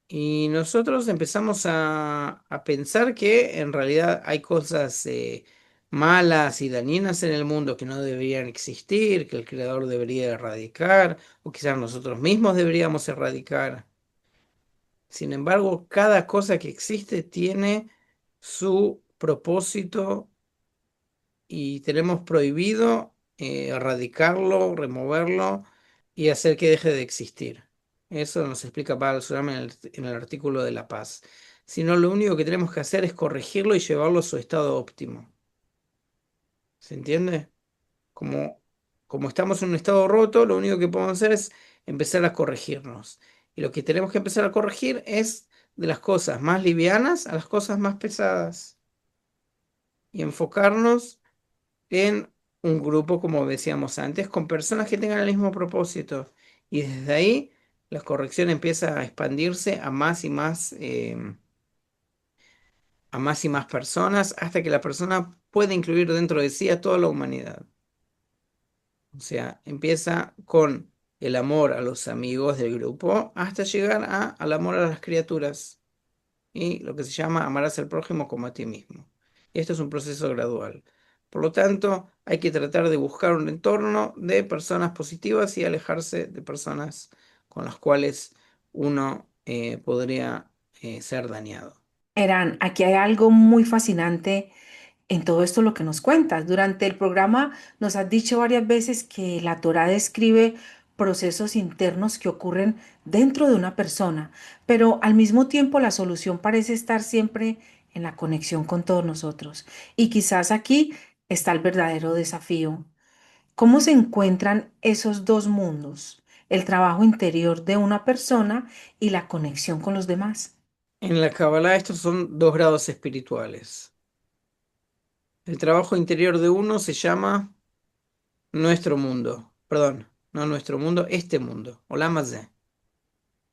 Y nosotros empezamos a pensar que en realidad hay cosas malas y dañinas en el mundo que no deberían existir, que el creador debería erradicar, o quizás nosotros mismos deberíamos erradicar. Sin embargo, cada cosa que existe tiene su propósito y tenemos prohibido erradicarlo, removerlo y hacer que deje de existir. Eso nos explica Baal Sulam en el artículo de la paz. Sino lo único que tenemos que hacer es corregirlo y llevarlo a su estado óptimo. ¿Se entiende? Como, como estamos en un estado roto, lo único que podemos hacer es empezar a corregirnos. Y lo que tenemos que empezar a corregir es de las cosas más livianas a las cosas más pesadas. Y enfocarnos en un grupo, como decíamos antes, con personas que tengan el mismo propósito. Y desde ahí la corrección empieza a expandirse a más y más personas hasta que la persona puede incluir dentro de sí a toda la humanidad. O sea, empieza con el amor a los amigos del grupo hasta llegar al amor a las criaturas y lo que se llama amarás al prójimo como a ti mismo. Y esto es un proceso gradual. Por lo tanto, hay que tratar de buscar un entorno de personas positivas y alejarse de personas con las cuales uno podría ser dañado. Eran, aquí hay algo muy fascinante en todo esto lo que nos cuentas. Durante el programa nos has dicho varias veces que la Torá describe procesos internos que ocurren dentro de una persona, pero al mismo tiempo la solución parece estar siempre en la conexión con todos nosotros. Y quizás aquí está el verdadero desafío. ¿Cómo se encuentran esos dos mundos? El trabajo interior de una persona y la conexión con los demás. En la Kabbalah estos son dos grados espirituales. El trabajo interior de uno se llama nuestro mundo, perdón, no nuestro mundo, este mundo, Olam Hazé,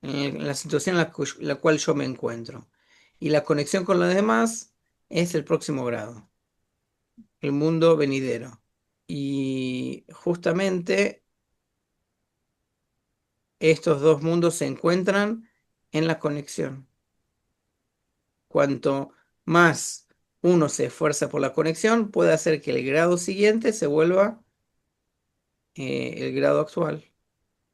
en la situación en la cual yo me encuentro. Y la conexión con los demás es el próximo grado, el mundo venidero. Y justamente estos dos mundos se encuentran en la conexión. Cuanto más uno se esfuerza por la conexión, puede hacer que el grado siguiente se vuelva el grado actual.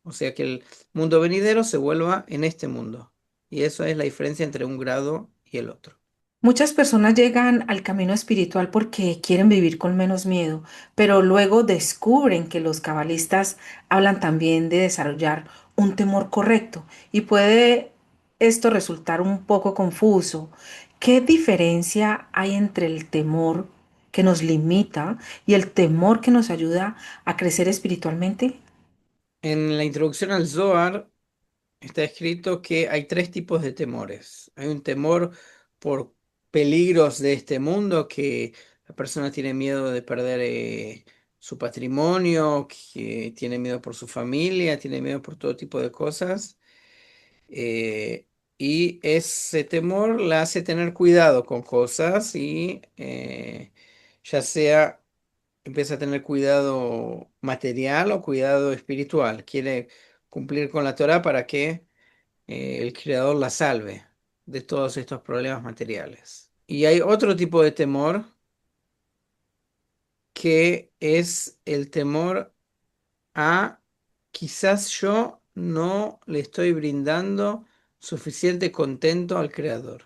O sea que el mundo venidero se vuelva en este mundo. Y eso es la diferencia entre un grado y el otro. Muchas personas llegan al camino espiritual porque quieren vivir con menos miedo, pero luego descubren que los cabalistas hablan también de desarrollar un temor correcto y puede esto resultar un poco confuso. ¿Qué diferencia hay entre el temor que nos limita y el temor que nos ayuda a crecer espiritualmente? En la introducción al Zohar está escrito que hay tres tipos de temores. Hay un temor por peligros de este mundo, que la persona tiene miedo de perder su patrimonio, que tiene miedo por su familia, tiene miedo por todo tipo de cosas. eh, y ese temor la hace tener cuidado con cosas y ya sea empieza a tener cuidado material o cuidado espiritual. Quiere cumplir con la Torá para que el Creador la salve de todos estos problemas materiales. Y hay otro tipo de temor que es el temor a quizás yo no le estoy brindando suficiente contento al Creador.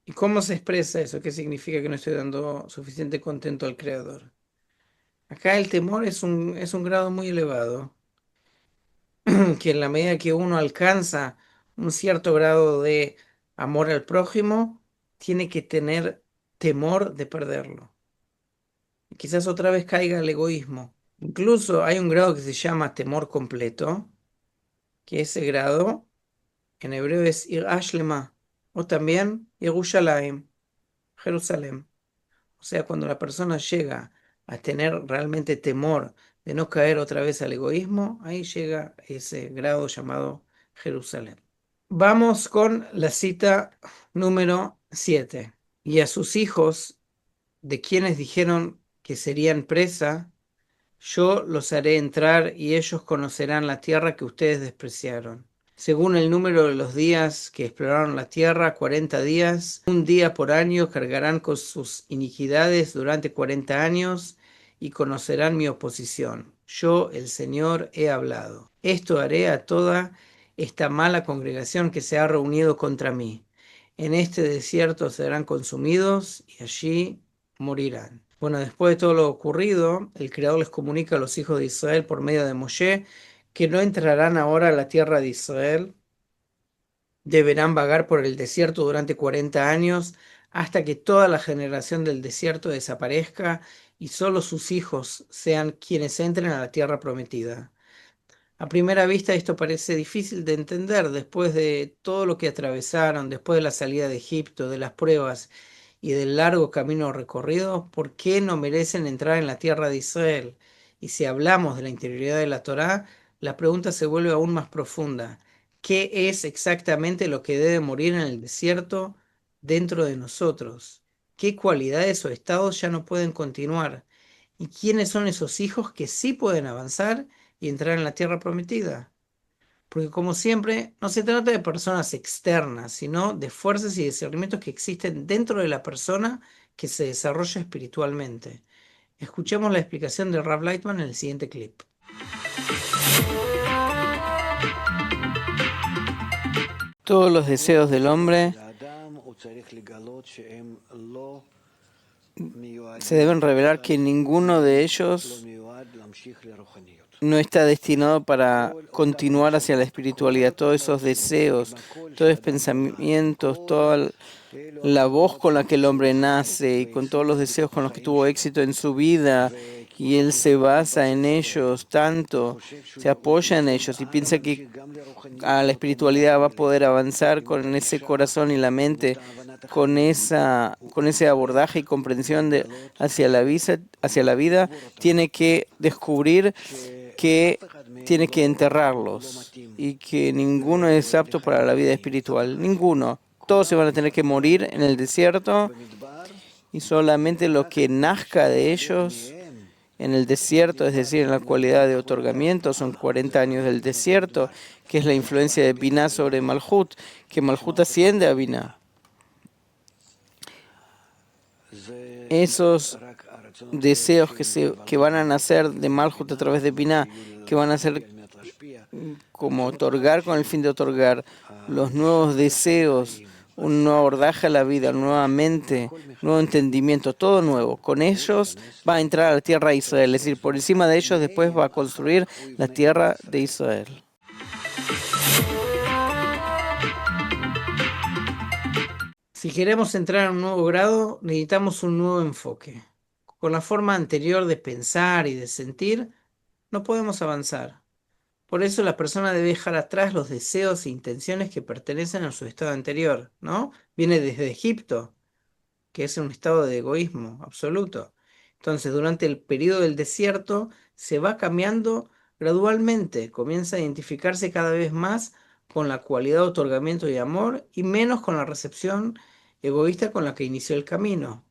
¿Y cómo se expresa eso? ¿Qué significa que no estoy dando suficiente contento al Creador? Acá el temor es un grado muy elevado, que en la medida que uno alcanza un cierto grado de amor al prójimo, tiene que tener temor de perderlo. Y quizás otra vez caiga el egoísmo. Incluso hay un grado que se llama temor completo, que ese grado en hebreo es Yirah Shlema, o también Yerushalayim, Jerusalén. O sea, cuando la persona llega a tener realmente temor de no caer otra vez al egoísmo, ahí llega ese grado llamado Jerusalén. Vamos con la cita número 7. Y a sus hijos, de quienes dijeron que serían presa, yo los haré entrar y ellos conocerán la tierra que ustedes despreciaron. Según el número de los días que exploraron la tierra, 40 días, un día por año cargarán con sus iniquidades durante 40 años y conocerán mi oposición. Yo, el Señor, he hablado. Esto haré a toda esta mala congregación que se ha reunido contra mí. En este desierto serán consumidos y allí morirán. Bueno, después de todo lo ocurrido, el Creador les comunica a los hijos de Israel por medio de Moshe que no entrarán ahora a la tierra de Israel, deberán vagar por el desierto durante 40 años hasta que toda la generación del desierto desaparezca y solo sus hijos sean quienes entren a la tierra prometida. A primera vista esto parece difícil de entender después de todo lo que atravesaron, después de la salida de Egipto, de las pruebas y del largo camino recorrido. ¿Por qué no merecen entrar en la tierra de Israel? Y si hablamos de la interioridad de la Torá, la pregunta se vuelve aún más profunda. ¿Qué es exactamente lo que debe morir en el desierto dentro de nosotros? ¿Qué cualidades o estados ya no pueden continuar? ¿Y quiénes son esos hijos que sí pueden avanzar y entrar en la tierra prometida? Porque como siempre, no se trata de personas externas, sino de fuerzas y discernimientos que existen dentro de la persona que se desarrolla espiritualmente. Escuchemos la explicación de Rav Lightman en el siguiente clip. Todos los deseos del hombre se deben revelar que ninguno de ellos no está destinado para continuar hacia la espiritualidad. Todos esos deseos, todos esos pensamientos, toda la voz con la que el hombre nace y con todos los deseos con los que tuvo éxito en su vida, y él se basa en ellos tanto, se apoya en ellos y piensa que a la espiritualidad va a poder avanzar con ese corazón y la mente, con ese abordaje y comprensión hacia la vida, tiene que descubrir que tiene que enterrarlos y que ninguno es apto para la vida espiritual, ninguno. Todos se van a tener que morir en el desierto y solamente lo que nazca de ellos en el desierto, es decir, en la cualidad de otorgamiento, son 40 años del desierto, que es la influencia de Binah sobre Malhut, que Malhut asciende a Binah. Esos deseos que van a nacer de Malhut a través de Binah, que van a ser como otorgar con el fin de otorgar los nuevos deseos, un nuevo abordaje a la vida, nuevamente, nuevo entendimiento, todo nuevo. Con ellos va a entrar a la tierra de Israel, es decir, por encima de ellos después va a construir la tierra de Israel. Si queremos entrar a un nuevo grado, necesitamos un nuevo enfoque. Con la forma anterior de pensar y de sentir, no podemos avanzar. Por eso la persona debe dejar atrás los deseos e intenciones que pertenecen a su estado anterior, ¿no? Viene desde Egipto, que es un estado de egoísmo absoluto. Entonces, durante el periodo del desierto se va cambiando gradualmente, comienza a identificarse cada vez más con la cualidad de otorgamiento y amor y menos con la recepción egoísta con la que inició el camino.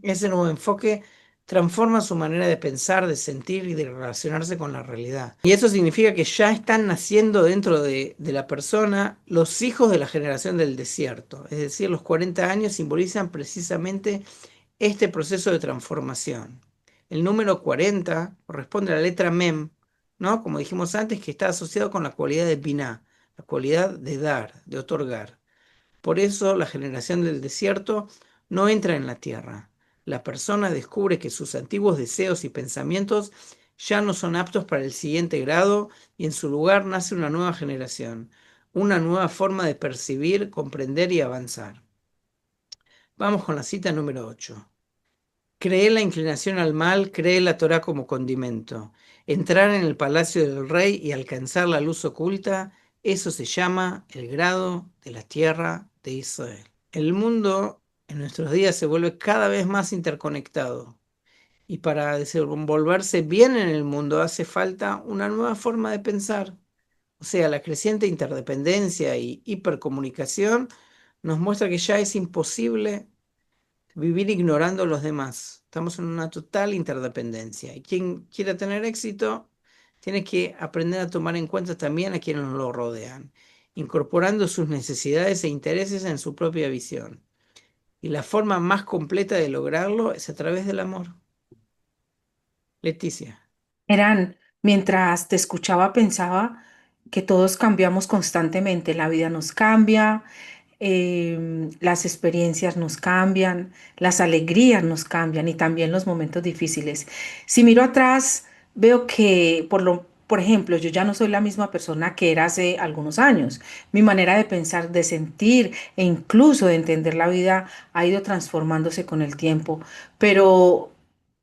Ese nuevo enfoque transforma su manera de pensar, de sentir y de relacionarse con la realidad. Y eso significa que ya están naciendo dentro de la persona los hijos de la generación del desierto. Es decir, los 40 años simbolizan precisamente este proceso de transformación. El número 40 corresponde a la letra Mem, ¿no? Como dijimos antes, que está asociado con la cualidad de Binah, la cualidad de dar, de otorgar. Por eso la generación del desierto no entra en la tierra. La persona descubre que sus antiguos deseos y pensamientos ya no son aptos para el siguiente grado y en su lugar nace una nueva generación, una nueva forma de percibir, comprender y avanzar. Vamos con la cita número 8. Cree la inclinación al mal, cree la Torá como condimento. Entrar en el palacio del rey y alcanzar la luz oculta, eso se llama el grado de la tierra de Israel. El mundo en nuestros días se vuelve cada vez más interconectado y para desenvolverse bien en el mundo hace falta una nueva forma de pensar. O sea, la creciente interdependencia y hipercomunicación nos muestra que ya es imposible vivir ignorando a los demás. Estamos en una total interdependencia. Y quien quiera tener éxito tiene que aprender a tomar en cuenta también a quienes lo rodean, incorporando sus necesidades e intereses en su propia visión. Y la forma más completa de lograrlo es a través del amor. Leticia. Eran, mientras te escuchaba, pensaba que todos cambiamos constantemente, la vida nos cambia, las experiencias nos cambian, las alegrías nos cambian y también los momentos difíciles. Si miro atrás, veo que, por ejemplo, yo ya no soy la misma persona que era hace algunos años. Mi manera de pensar, de sentir e incluso de entender la vida ha ido transformándose con el tiempo, pero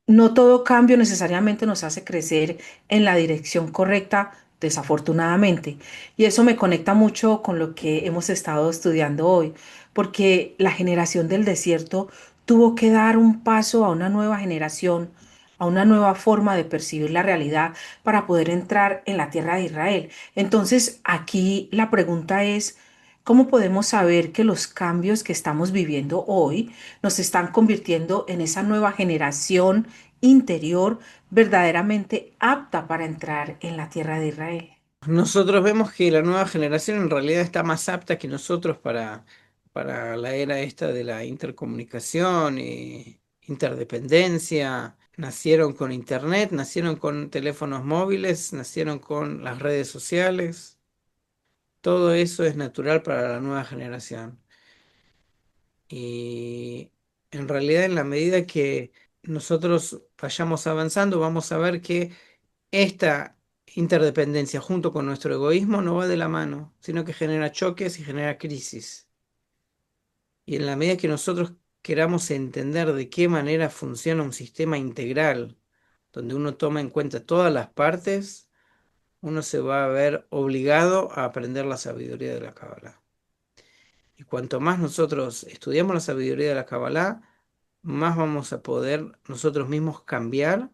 no todo cambio necesariamente nos hace crecer en la dirección correcta, desafortunadamente. Y eso me conecta mucho con lo que hemos estado estudiando hoy, porque la generación del desierto tuvo que dar un paso a una nueva generación, a una nueva forma de percibir la realidad para poder entrar en la tierra de Israel. Entonces, aquí la pregunta es, ¿cómo podemos saber que los cambios que estamos viviendo hoy nos están convirtiendo en esa nueva generación interior verdaderamente apta para entrar en la tierra de Israel? Nosotros vemos que la nueva generación en realidad está más apta que nosotros para la era esta de la intercomunicación y interdependencia. Nacieron con internet, nacieron con teléfonos móviles, nacieron con las redes sociales. Todo eso es natural para la nueva generación. Y en realidad, en la medida que nosotros vayamos avanzando, vamos a ver que esta interdependencia junto con nuestro egoísmo no va de la mano, sino que genera choques y genera crisis. Y en la medida que nosotros queramos entender de qué manera funciona un sistema integral, donde uno toma en cuenta todas las partes, uno se va a ver obligado a aprender la sabiduría de la Cábala. Y cuanto más nosotros estudiamos la sabiduría de la Kabbalah, más vamos a poder nosotros mismos cambiar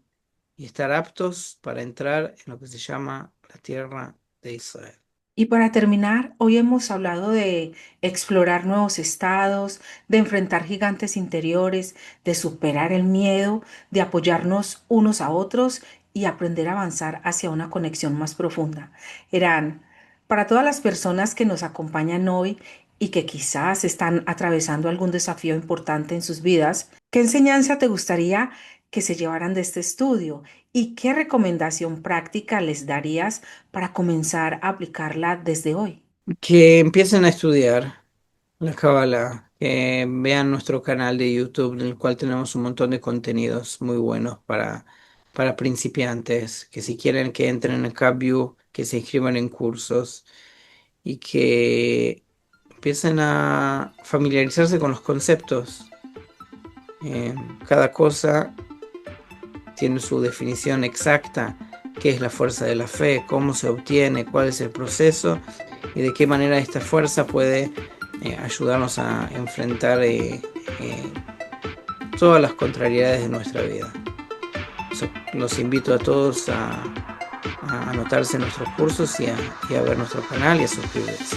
y estar aptos para entrar en lo que se llama la tierra de Israel. Y para terminar, hoy hemos hablado de explorar nuevos estados, de enfrentar gigantes interiores, de superar el miedo, de apoyarnos unos a otros y aprender a avanzar hacia una conexión más profunda. Eran, para todas las personas que nos acompañan hoy y que quizás están atravesando algún desafío importante en sus vidas, ¿qué enseñanza te gustaría que se llevaran de este estudio? ¿Y qué recomendación práctica les darías para comenzar a aplicarla desde hoy? Que empiecen a estudiar la Kabbalah, que vean nuestro canal de YouTube, en el cual tenemos un montón de contenidos muy buenos para principiantes, que si quieren que entren en CapView, que se inscriban en cursos y que empiecen a familiarizarse con los conceptos. Cada cosa tiene su definición exacta qué es la fuerza de la fe, cómo se obtiene, cuál es el proceso y de qué manera esta fuerza puede ayudarnos a enfrentar todas las contrariedades de nuestra vida. Los invito a todos a anotarse en nuestros cursos y a ver nuestro canal y a suscribirse.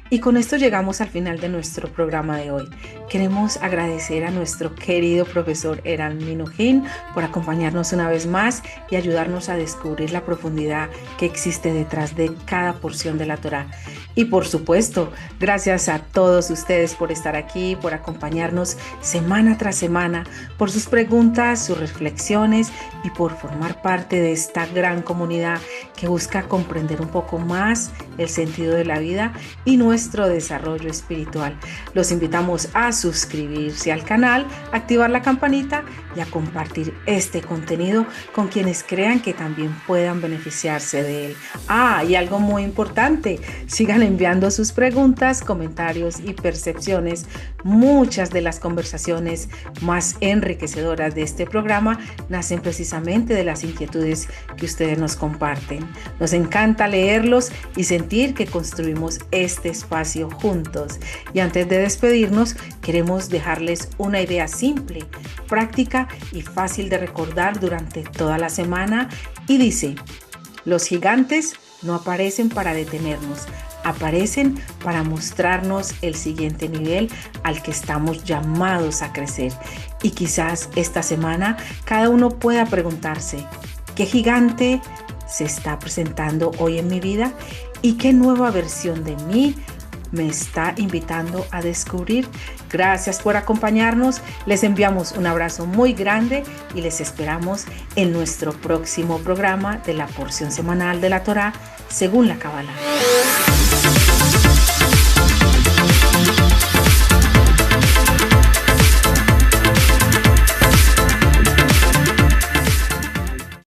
Y con esto llegamos al final de nuestro programa de hoy. Queremos agradecer a nuestro querido profesor Eran Minujín por acompañarnos una vez más y ayudarnos a descubrir la profundidad que existe detrás de cada porción de la Torá. Y por supuesto, gracias a todos ustedes por estar aquí, por acompañarnos semana tras semana, por sus preguntas, sus reflexiones y por formar parte de esta gran comunidad que busca comprender un poco más el sentido de la vida y nuestro desarrollo espiritual. Los invitamos a suscribirse al canal, activar la campanita y a compartir este contenido con quienes crean que también puedan beneficiarse de él. Y algo muy importante, sigan enviando sus preguntas, comentarios y percepciones. Muchas de las conversaciones más enriquecedoras de este programa nacen precisamente de las inquietudes que ustedes nos comparten. Nos encanta leerlos y sentir que construimos este espacio juntos. Y antes de despedirnos, queremos dejarles una idea simple, práctica y fácil de recordar durante toda la semana. Y dice: los gigantes no aparecen para detenernos, aparecen para mostrarnos el siguiente nivel al que estamos llamados a crecer. Y quizás esta semana cada uno pueda preguntarse: ¿qué gigante se está presentando hoy en mi vida? ¿Y qué nueva versión de mí me está invitando a descubrir? Gracias por acompañarnos. Les enviamos un abrazo muy grande y les esperamos en nuestro próximo programa de la porción semanal de la Torá según la Cábala.